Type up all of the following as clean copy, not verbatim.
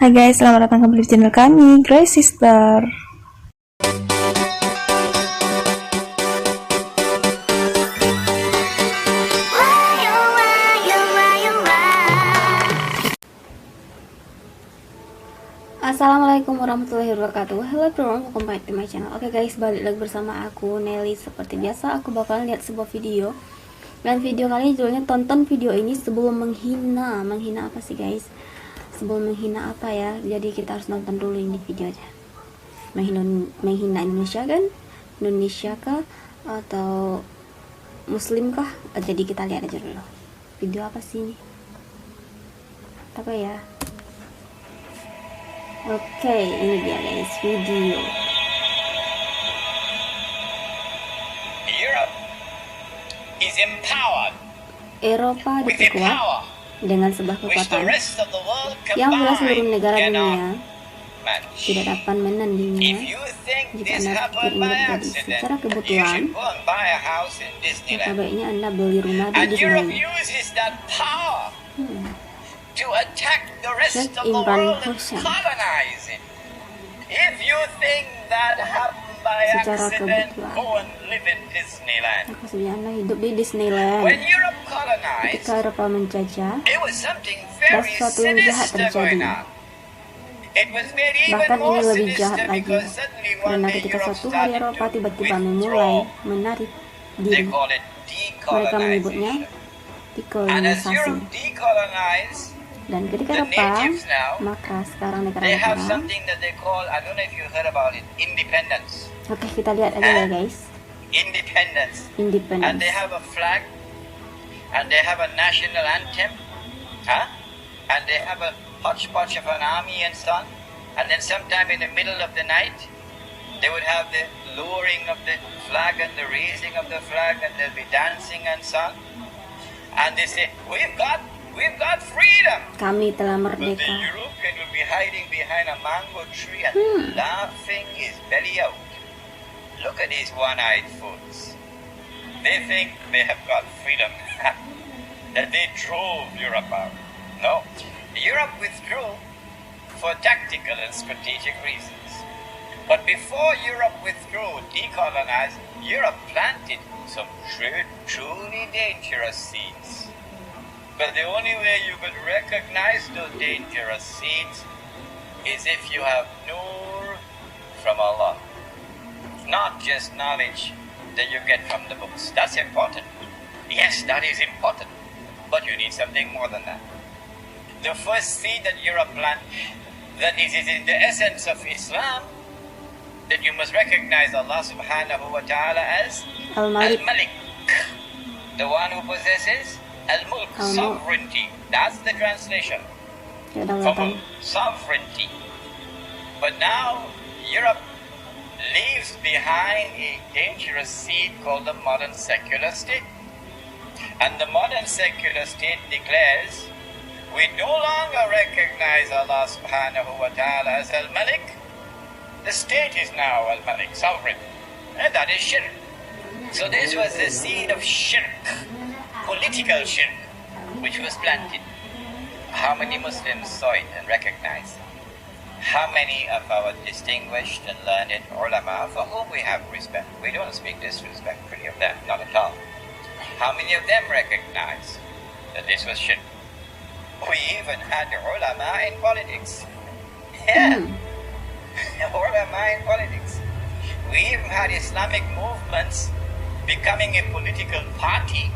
Hai guys, selamat datang kembali di channel kami, Grace Sister. Assalamualaikum warahmatullahi wabarakatuh. Hello everyone, welcome back to my channel. Oke guys, balik lagi bersama aku Nelly. Seperti biasa, aku bakalan lihat sebuah video. Dan video kali ini judulnya tonton video ini sebelum menghina. Menghina apa sih guys? Sebelum menghina apa ya? Jadi kita harus nonton dulu ini videonya. Menghina Indonesia kan? Indonesia kah? Atau Muslim kah? Jadi kita lihat aja dulu. Video apa sih ini? Apa ya? Oke, ini dia guys, video. Europe is empowered Eropa with a diperkuat power dengan sebuah which the kekuatan rest of the world yang bila seluruh combined negara cannot dunia match. tidak dapat If menandinginya. you think Jika this Anda happened pikir ini by terjadi accident, secara you kebetulan, should go and buy a house in maka Disneyland. baiknya Anda beli rumah di And Europe Disneyland. uses that power to attack the rest Like of the Imran world and Hussein. colonize it. If you think that happened by Secara accident, kebetulan. go and live in Disneyland. Maka sebenarnya Anda hidup di Disneyland. When Europe colonized, Ketika Eropa menjajah, it was something ada very sesuatu yang jahat sinister going terjadi. on. It was made even Bahkan ini more lebih jahat sinister lagi, because suddenly one karena day ketika Europe suatu hari Eropa started to tiba-tiba memulai withdraw. menarik They diri. call it Mereka menyebutnya decolonization. And as dekolonisasi. Europe decolonized, Dan ketika the Eropa, natives now, maka sekarang they have negara-negara. something that they call, I don't know if you heard about it, independence. Oke, kita lihat aja ya guys. Independence. And Independence. they have a flag, and they have a national anthem, and they have a hodgepodge of an army and so on. And then sometime in the middle of the night, they would have the lowering of the flag and the raising of the flag, and they'll be dancing and so on. And they say, we've got freedom. Kami telah But the merdeka. European will be hiding behind a mango tree and laughing his belly out. Look at these one-eyed fools. They think they have got freedom. That they drove Europe out. No. Europe withdrew for tactical and strategic reasons. But before Europe withdrew, decolonized, Europe planted some truly dangerous seeds. But the only way you could recognize those dangerous seeds is if you have nur from Allah. Not just knowledge that you get from the books. That's important. Yes, that is important. But you need something more than that. The first seed that Europe planted, that is in the essence of Islam, that you must recognize Allah subhanahu wa ta'ala as Al-Malik. Al-Malik, the one who possesses Al-Mulk, Al-Mulk. sovereignty. That's the translation. Kedaulatan. Sovereignty. But now Europe leaves behind a dangerous seed called the modern secular state. And the modern secular state declares, we no longer recognize Allah subhanahu wa ta'ala as Al-Malik. The state is now Al-Malik, sovereign. And that is shirk. So this was the seed of shirk, political shirk, which was planted. How many Muslims saw it and recognized it? How many of our distinguished and learned ulama, for whom we have respect, we don't speak disrespectfully of them, not at all. How many of them recognized that this was shirk? We even had ulama in politics. Yeah. Ulama in politics. We even had Islamic movements becoming a political party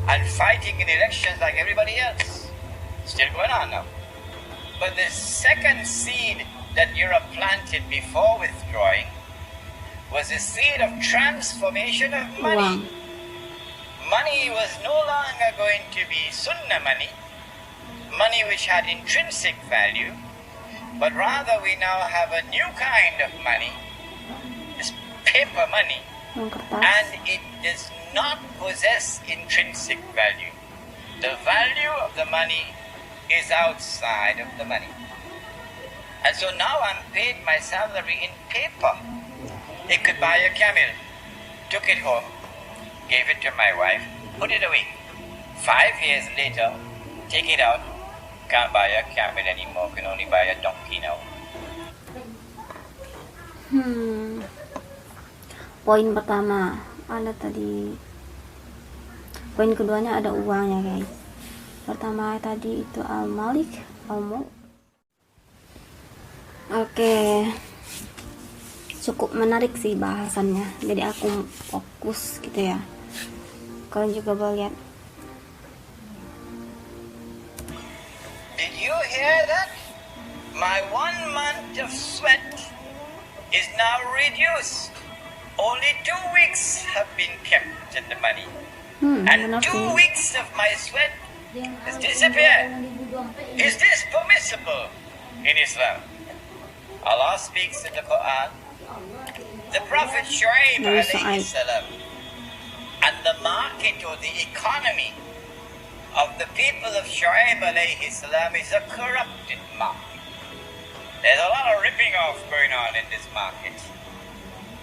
and fighting in elections like everybody else. Still going on now. But the second seed that Europe planted before withdrawing was a seed of transformation of money. Uang. Money was no longer going to be sunnah money, money which had intrinsic value, but rather we now have a new kind of money, this paper money, Uang kertas. and it does not possess intrinsic value. The value of the money is outside of the money. And so now I'm paid my salary in paper. It could buy a camel. Took it home, gave it to my wife, put it away. 5 years later, take it out, can't buy a camel anymore, can only buy a donkey. poin pertama ada tadi, poin keduanya ada uangnya guys. Pertama tadi itu al-malik, al-mulk. Oke, cukup menarik sih bahasannya, jadi aku fokus gitu ya. Kalian juga boleh lihat. Did you hear that? My 1 month of sweat is now reduced. Only 2 weeks have been kept in the money. And Benar 2 sih. weeks of my sweat has disappeared. Is this permissible in Islam? Allah speaks in the Quran. The Prophet Shu'aib alayhi salam, and the market or the economy of the people of Shu'aib alayhi salam is a corrupted market. There's a lot of ripping off going on in this market.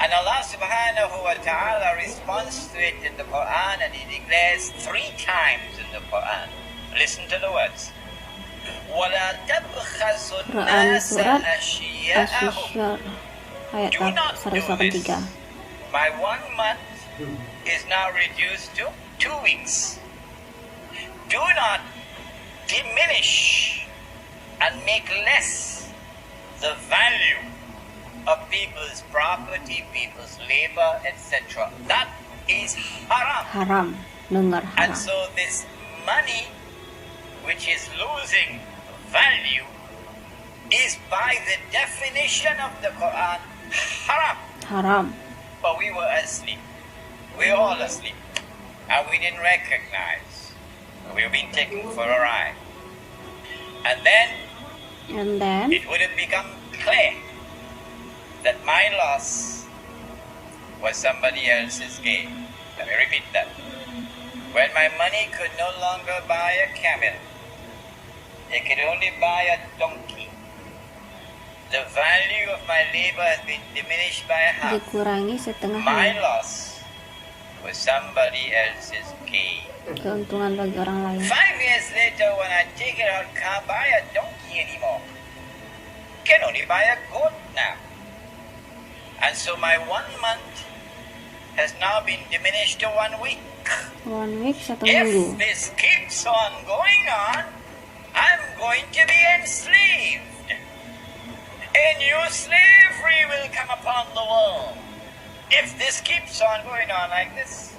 And Allah subhanahu wa ta'ala responds to it in the Quran, and He declares 3 times in the Quran. Listen to the words. وَلَا تَبْخَسُوا Quran النَّاسَ surat أَشْيَاءَهُمْ. Asyur ayat Do not do this. 183. My 1 month is now reduced to 2 weeks. Do not diminish and make less the value of people's property, people's labor, etc. That is haram. Haram, dengar And haram. so this money, which is losing value, is by the definition of the Quran haram. Haram. But we were asleep. We were all asleep. And we didn't recognize. We were being taken for a ride. And then And then it would have become clear that my loss was somebody else's gain. Let me repeat that. When my money could no longer buy a camel, it could only buy a donkey. The value of my labor has been diminished by half. dikurangi My setengahnya, loss was somebody else's gain. keuntungan bagi orang lain. 5 years later, when I take it out, can't buy a donkey anymore. Can only buy a goat now. And so my 1 month has now been diminished to 1 week. 1 week, 1 If minggu. this keeps on going on, I'm going to be enslaved. A new slavery will come upon the world. If this keeps on going on like this,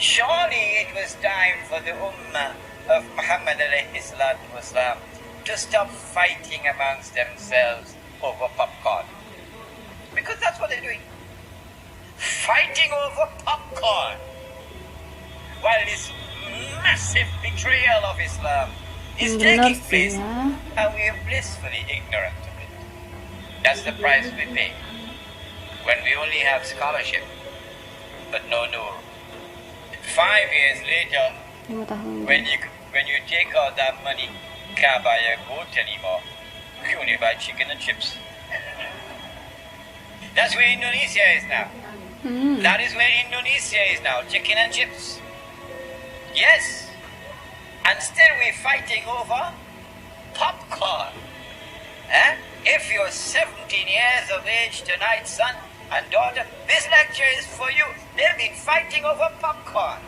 surely it was time for the Ummah of Muhammad alayhi salatu wasalam to stop fighting amongst themselves over popcorn. Because that's what they're doing. Fighting over popcorn. While this massive betrayal of Islam is Benar taking sih place, ya. and we are blissfully ignorant of it. That's the price we pay when we only have scholarship but no nur. 5 years later, 5 tahun. when you take out that money, can't buy a goat anymore. You only buy chicken and chips. That's where Indonesia is now. That is where Indonesia is now, chicken and chips. Yes. And still we're fighting over popcorn. Eh? If you're 17 years of age tonight, son and daughter, this lecture is for you. They've been fighting over popcorn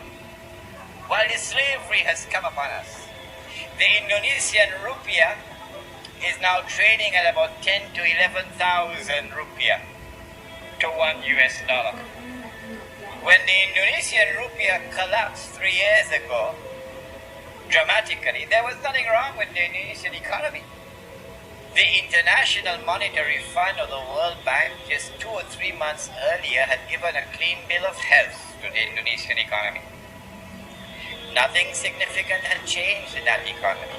while the slavery has come upon us. The Indonesian rupiah is now trading at about 10 to 11,000 rupiah to $1. When the Indonesian rupiah collapsed 3 years ago, dramatically, there was nothing wrong with the Indonesian economy. The International Monetary Fund or the World Bank just 2 or 3 months earlier had given a clean bill of health to the Indonesian economy. Nothing significant had changed in that economy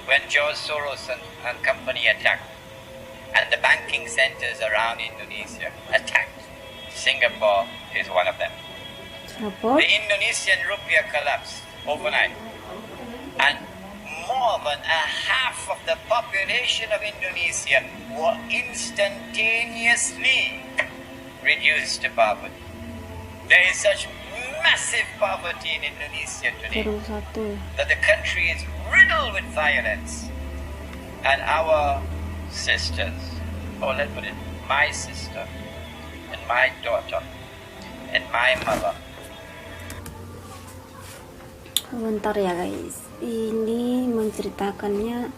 when George Soros and company attacked, and the banking centers around Indonesia attacked. Singapore is one of them. Singapore. The Indonesian rupiah collapsed overnight, and more than a half of the population of Indonesia were instantaneously reduced to poverty. There is such massive poverty in Indonesia today Terus satu. that the country is riddled with violence. And our sisters, or let's put it, my sister, and my daughter and my mother. Bentar ya guys, ini menceritakannya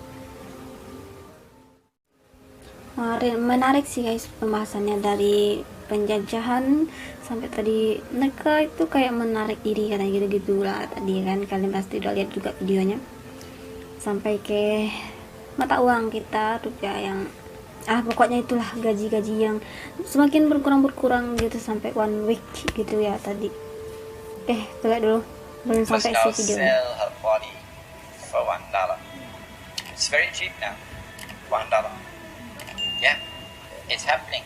menarik sih guys, pembahasannya dari penjajahan sampai tadi mereka itu kayak menarik diri katanya gitu-gitu lah tadi kan, kalian pasti udah lihat juga videonya, sampai ke mata uang kita rupiah yang pokoknya itulah, gaji-gaji yang semakin berkurang gitu sampai 1 week gitu ya tadi. Kita lihat dulu belum Must sampai now si videonya. sell her body for $1. It's very cheap now, $1. Yeah, it's happening.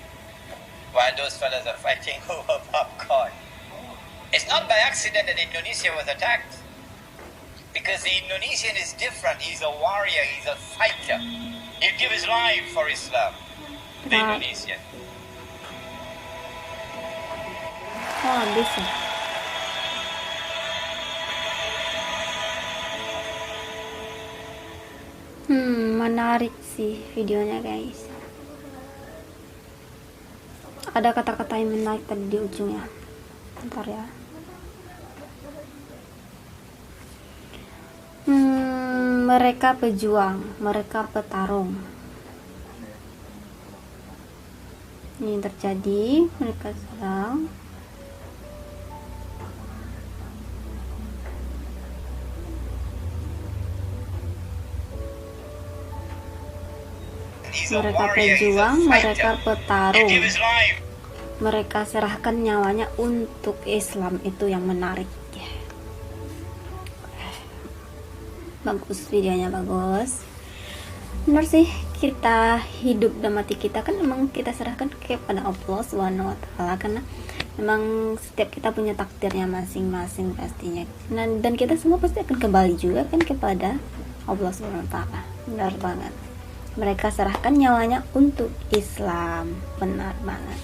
While those fellas are fighting over popcorn. It's not by accident that Indonesia was attacked. Because the Indonesian is different. He's a warrior, he's a fighter. He'd give his life for Islam. The Indonesian. Bisa. Menarik sih videonya guys. Ada kata-kata yang menarik tadi di ujungnya. Bentar ya. Mereka pejuang, mereka petarung. Ini yang terjadi, mereka serang. Mereka pejuang, mereka petarung. Mereka serahkan nyawanya untuk Islam, itu yang menarik. Bagus videonya, bagus. Benar sih, kita hidup dan mati kita kan memang kita serahkan kepada Allah Subhanahu wa taala, karena memang setiap kita punya takdirnya masing-masing pastinya. Dan kita semua pasti akan kembali juga kan kepada Allah Subhanahu wa taala. Benar banget. Mereka serahkan nyawanya untuk Islam. Benar banget.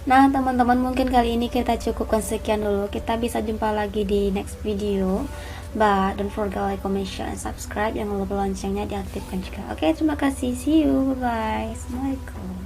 Nah teman-teman, mungkin kali ini kita cukupkan sekian dulu. Kita bisa jumpa lagi di next video. But don't forget like, comment, share, and subscribe. Jangan lupa loncengnya diaktifkan juga. Oke, terima kasih. See you. Bye-bye. Assalamualaikum.